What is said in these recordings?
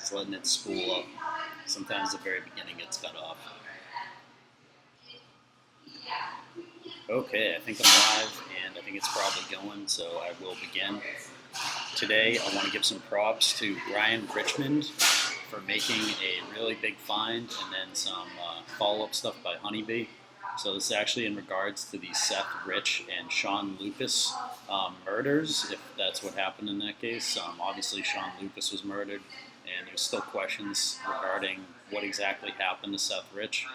Just letting it spool up. Sometimes the very beginning gets cut off. Okay, I think I'm live, and I think it's probably going, so I will begin. Today, I want to give some props to Brian Richmond for making a really big find, and then some follow-up stuff by HoneyBee. So this is actually in regards to the Seth Rich and Shawn Lucas murders, if that's what happened in that case. Obviously, Shawn Lucas was murdered, and there's still questions regarding what exactly happened to Seth Rich.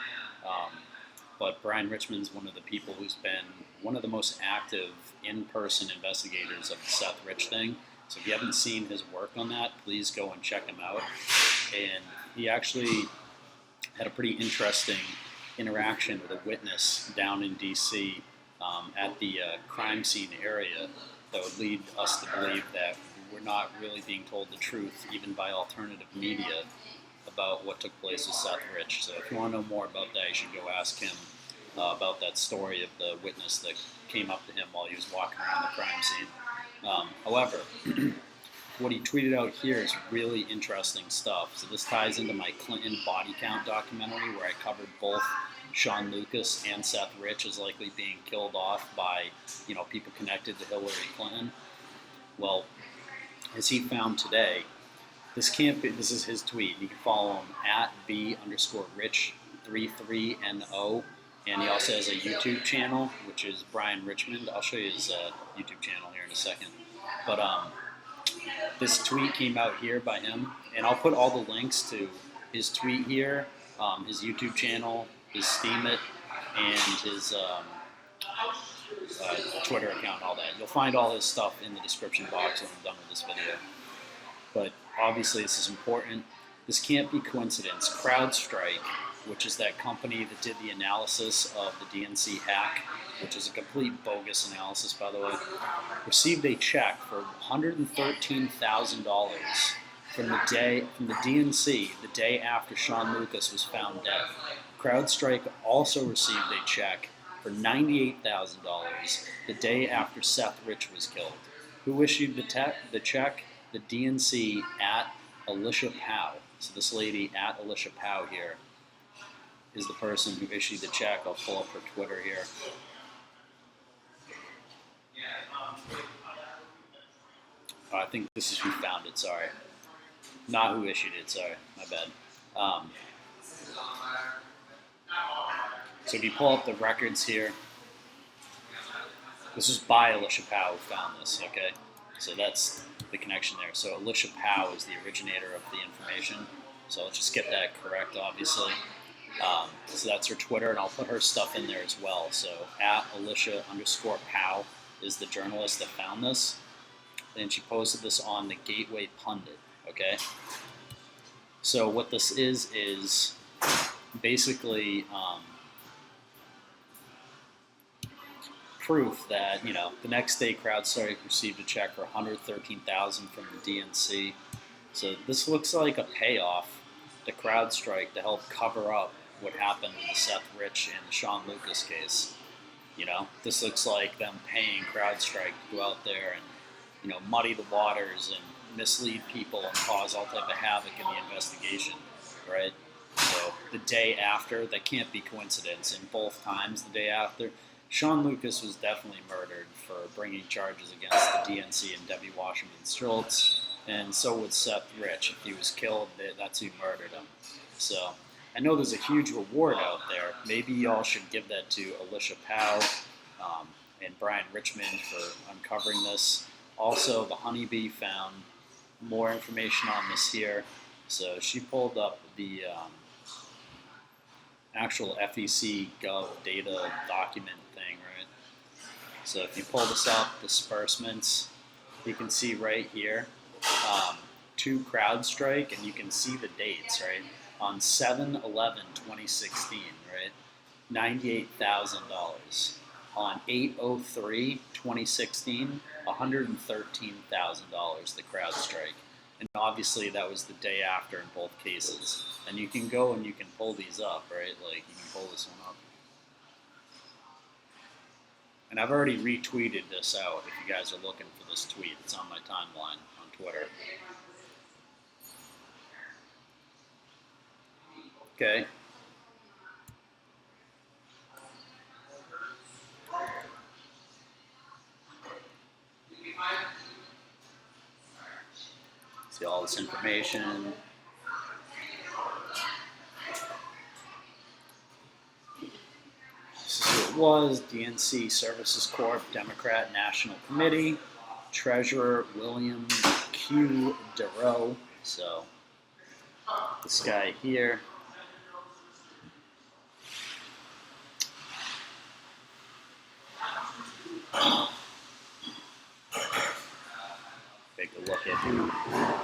But Brian Richmond's one of the people who's been one of the most active in-person investigators of the Seth Rich thing. So if you haven't seen his work on that, please go and check him out. And he actually had a pretty interesting interaction with a witness down in D.C. At the crime scene area that would lead us to believe that we're not really being told the truth, even by alternative media, about what took place with Seth Rich. So if you want to know more about that, you should go ask him about that story of the witness that came up to him while he was walking around the crime scene. However, what he tweeted out here is really interesting stuff. So this ties into my Clinton body count documentary, where I covered both Shawn Lucas and Seth Rich as likely being killed off by, people connected to Hillary Clinton. Well, as he found today, this is his tweet. You can follow him at B_Rich33NO. And he also has a YouTube channel, which is Brian Richmond. I'll show you his YouTube channel here in a second. But this tweet came out here by him. And I'll put all the links to his tweet here, his YouTube channel, his Steemit, and his Twitter account, all that. You'll find all his stuff in the description box when I'm done with this video. But obviously this is important. This can't be coincidence. Crowdstrike, which is that company that did the analysis of the DNC hack, which is a complete bogus analysis, by the way, received a check for $113,000 from the DNC the day after Shawn Lucas was found dead. CrowdStrike also received a check for $98,000 the day after Seth Rich was killed. Who issued the check? The DNC at Alicia Pow. So this lady at Alicia Pow here is the person who issued the check. I'll pull up her Twitter here. I think this is who found it, sorry. Not who issued it, sorry, my bad. So if you pull up the records here, this is by Alicia Pow who found this, okay? So that's the connection there. So Alicia Pow is the originator of the information. So let's just get that correct, obviously. So that's her Twitter, and I'll put her stuff in there as well. So at Alicia_Pow is the journalist that found this. And she posted this on the Gateway Pundit, okay? So what this is basically proof that, the next day CrowdStrike received a check for $113,000 from the DNC. So this looks like a payoff to CrowdStrike to help cover up what happened with the Seth Rich and the Shawn Lucas case. This looks like them paying CrowdStrike to go out there and, muddy the waters and mislead people and cause all type of havoc in the investigation, right? So the day after, that can't be coincidence. In both times, the day after, Shawn Lucas was definitely murdered for bringing charges against the DNC and Debbie Wasserman Schultz, and so was Seth Rich. If he was killed, that's who murdered him. So I know there's a huge reward out there. Maybe y'all should give that to Alicia Pow and Brian Richmond for uncovering this. Also, the HoneyBee found more information on this here. So she pulled up the actual FEC Gov data document thing, right? So if you pull this up, disbursements, you can see right here, to CrowdStrike, and you can see the dates, right? On 7/11/2016, right? $98,000. On 8/03/2016, $113,000 to CrowdStrike. And obviously that was the day after in both cases. And you can go and you can pull these up, right? Like you can pull this one up. And I've already retweeted this out if you guys are looking for this tweet. It's on my timeline on Twitter. Okay. See all this information. This is who it was. DNC Services Corp, Democrat National Committee. Treasurer William Q. DeRoe. So this guy here. Take a look at who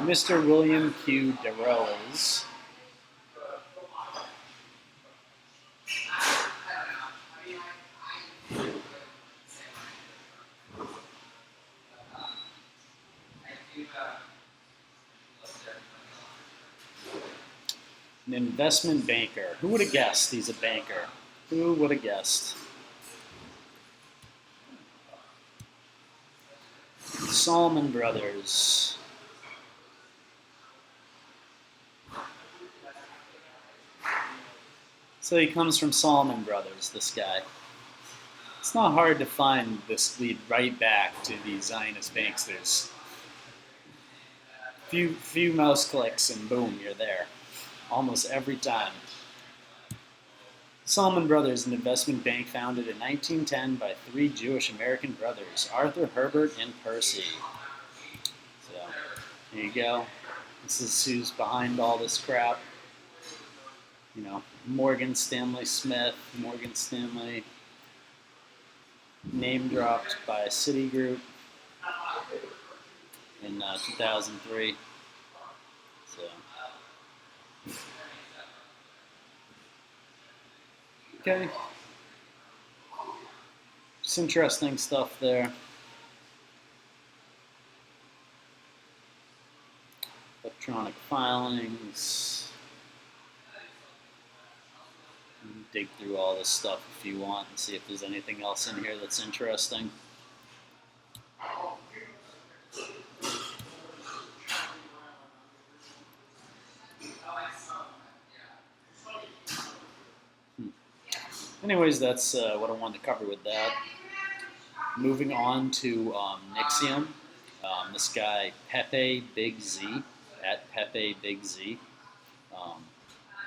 Mr. William Q. DeRoe is. An investment banker. Who would have guessed he's a banker? Who would have guessed? Salomon Brothers. So he comes from Salomon Brothers, this guy. It's not hard to find this lead right back to the Zionist banksters. Few mouse clicks and boom, you're there. Almost every time. Salomon Brothers, an investment bank founded in 1910 by three Jewish American brothers, Arthur, Herbert, and Percy. So, there you go. This is who's behind all this crap. You know, Morgan Stanley Smith, Morgan Stanley, name dropped by Citigroup in 2003. So. Okay. Just interesting stuff there. Electronic filings. Dig through all this stuff if you want and see if there's anything else in here that's interesting. Anyways, that's what I wanted to cover with that. Moving on to NXIVM. This guy, Pepe Big Z, at Pepe Big Z.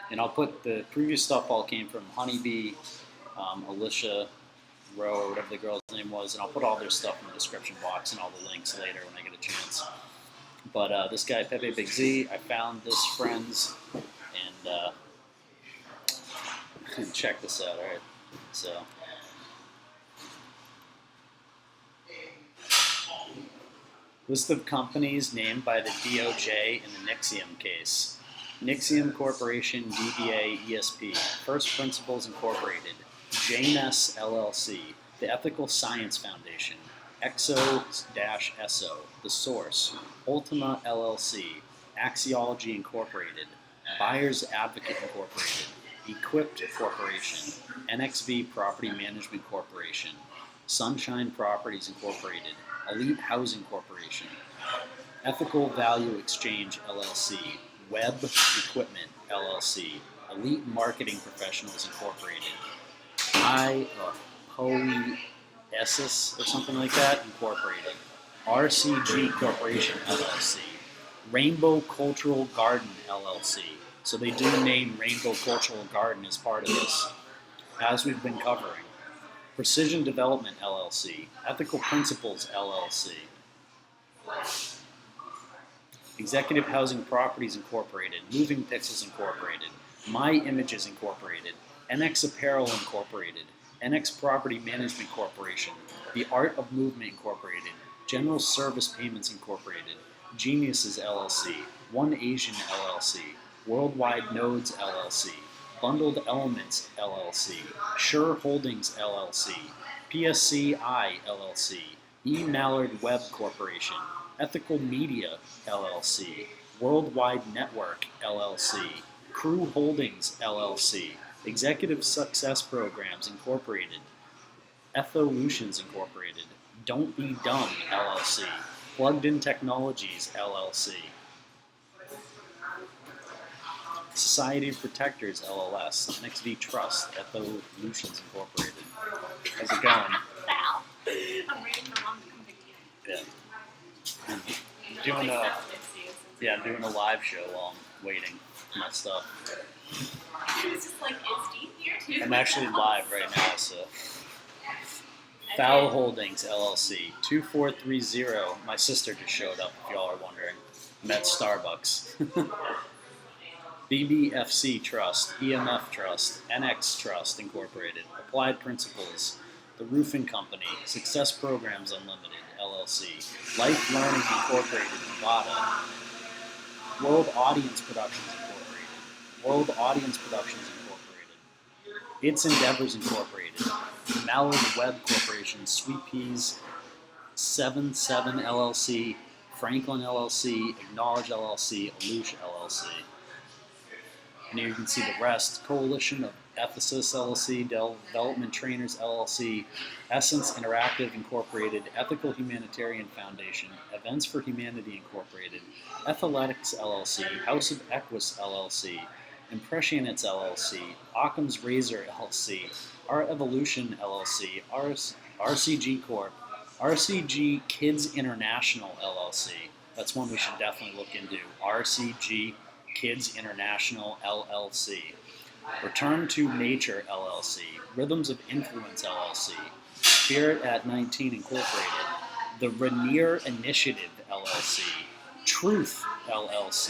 And I'll put the previous stuff all came from HoneyBee, Alicia Rowe, or whatever the girl's name was, and I'll put all their stuff in the description box and all the links later when I get a chance. But this guy, Pepe Big Z, I found this friends, and check this out, alright? So, list of companies named by the DOJ in the NXIVM case. NXIVM Corporation, DBA, ESP, First Principles Incorporated, JNS LLC, the Ethical Science Foundation, EXO-SO, The Source, Ultima LLC, Axiology Incorporated, Buyers Advocate Incorporated, Equipped Corporation, NXV Property Management Corporation, Sunshine Properties Incorporated, Elite Housing Corporation, Ethical Value Exchange LLC, Web Equipment LLC, Elite Marketing Professionals Incorporated, Poiesis or something like that Incorporated, RCG Corporation LLC, Rainbow Cultural Garden LLC. So they do name Rainbow Cultural Garden as part of this, as we've been covering. Precision Development LLC, Ethical Principles LLC, Executive Housing Properties Incorporated, Moving Pixels Incorporated, My Images Incorporated, NX Apparel Incorporated, NX Property Management Corporation, The Art of Movement Incorporated, General Service Payments Incorporated, Geniuses LLC, One Asian LLC, Worldwide Nodes LLC, Bundled Elements LLC, Sure Holdings LLC, PSCI LLC, E. Mallard Web Corporation, Ethical Media LLC, Worldwide Network LLC, Crew Holdings LLC, Executive Success Programs Incorporated, Etholutions Incorporated, Don't Be Dumb LLC, Plugged In Technologies LLC, Society of Protectors, LLS, NXV Trust, Evolutions Incorporated. How's it going? Wow. I'm waiting for mom to come pick me up. Yeah. Doing a live show while I'm waiting for my stuff. It's just like, is Dean here too? I'm actually live right now, so. Fowl Holdings, LLC, 2430. My sister just showed up, if y'all are wondering. I'm at Starbucks. BBFC Trust, EMF Trust, NX Trust Incorporated, Applied Principles, The Roofing Company, Success Programs Unlimited, LLC, Life Learning Incorporated, Nevada, World Audience Productions Incorporated, World Audience Productions Incorporated, Its Endeavors Incorporated, Mallard Web Corporation, Sweet Peas, 77 LLC, Franklin LLC, Acknowledge LLC, Alush LLC. And here you can see the rest. Coalition of Ephesus LLC, Development Trainers LLC, Essence Interactive Incorporated, Ethical Humanitarian Foundation, Events for Humanity Incorporated, Athletics LLC, House of Equus LLC, Impressionists LLC, Occam's Razor LLC, Art Evolution LLC, RCG Corp, RCG Kids International LLC. That's one we should definitely look into. RCG Kids International LLC. Return to Nature LLC. Rhythms of Influence LLC. Spirit at 19 Incorporated. The Rainier Initiative LLC. Truth LLC.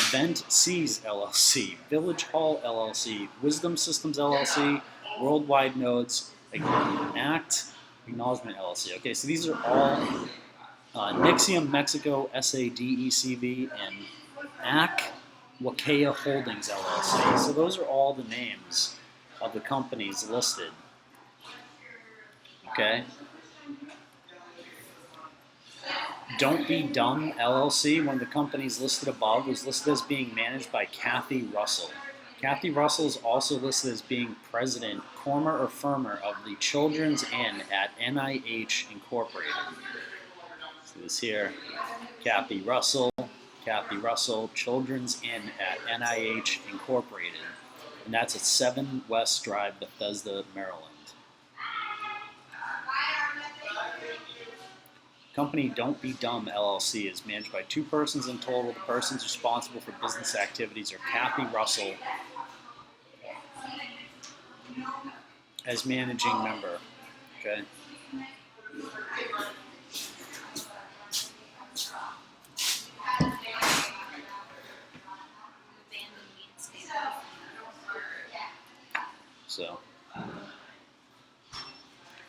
Event Seas LLC. Village Hall LLC. Wisdom Systems LLC. Worldwide Nodes. Act Acknowledgement LLC. Okay, so these are all NXIVM Mexico SADECV and AC Wakea Holdings LLC. So those are all the names of the companies listed. Okay. Don't Be Dumb LLC, one of the companies listed above, was listed as being managed by Kathy Russell. Kathy Russell is also listed as being president, Cormer or Firmer, of the Children's Inn at NIH Incorporated. See this here, Kathy Russell, Children's Inn at NIH Incorporated. And that's at 7 West Drive, Bethesda, Maryland. Company Don't Be Dumb LLC is managed by 2 persons in total. The persons responsible for business activities are Kathy Russell as managing member. Okay. So,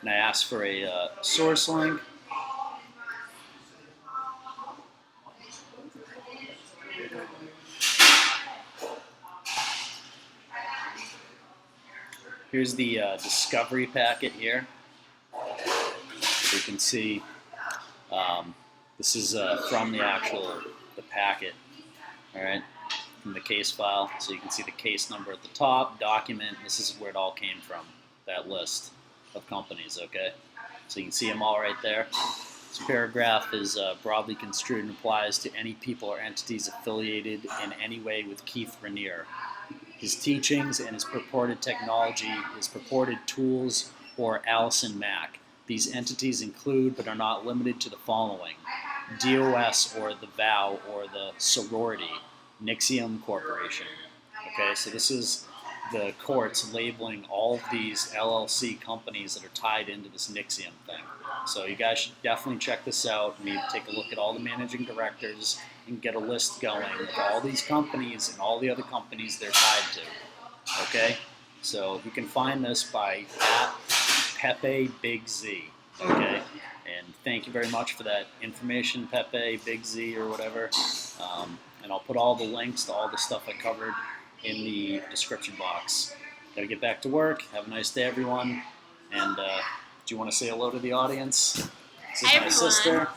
and I asked for a source link. Here's the discovery packet here. So you can see this is from the packet, all right, from the case file. So you can see the case number at the top, document. This is where it all came from, that list of companies, okay? So you can see them all right there. This paragraph is broadly construed and applies to any people or entities affiliated in any way with Keith Rainier, his teachings and his purported technology, his purported tools, or Allison Mack. These entities include, but are not limited to, the following: DOS, or the VOW, or the sorority, NXIVM Corporation. Okay, so this is the courts labeling all of these LLC companies that are tied into this NXIVM thing. So you guys should definitely check this out. Maybe take a look at all the managing directors and get a list going of all these companies and all the other companies they're tied to. Okay? So you can find this by Pepe Big Z. Okay? And thank you very much for that information, Pepe Big Z or whatever. And I'll put all the links to all the stuff I covered in the description box. Gotta get back to work. Have a nice day, everyone. And do you want to say hello to the audience? This is my sister.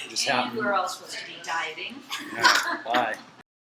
Just happened. We're all supposed to be diving. All right, bye.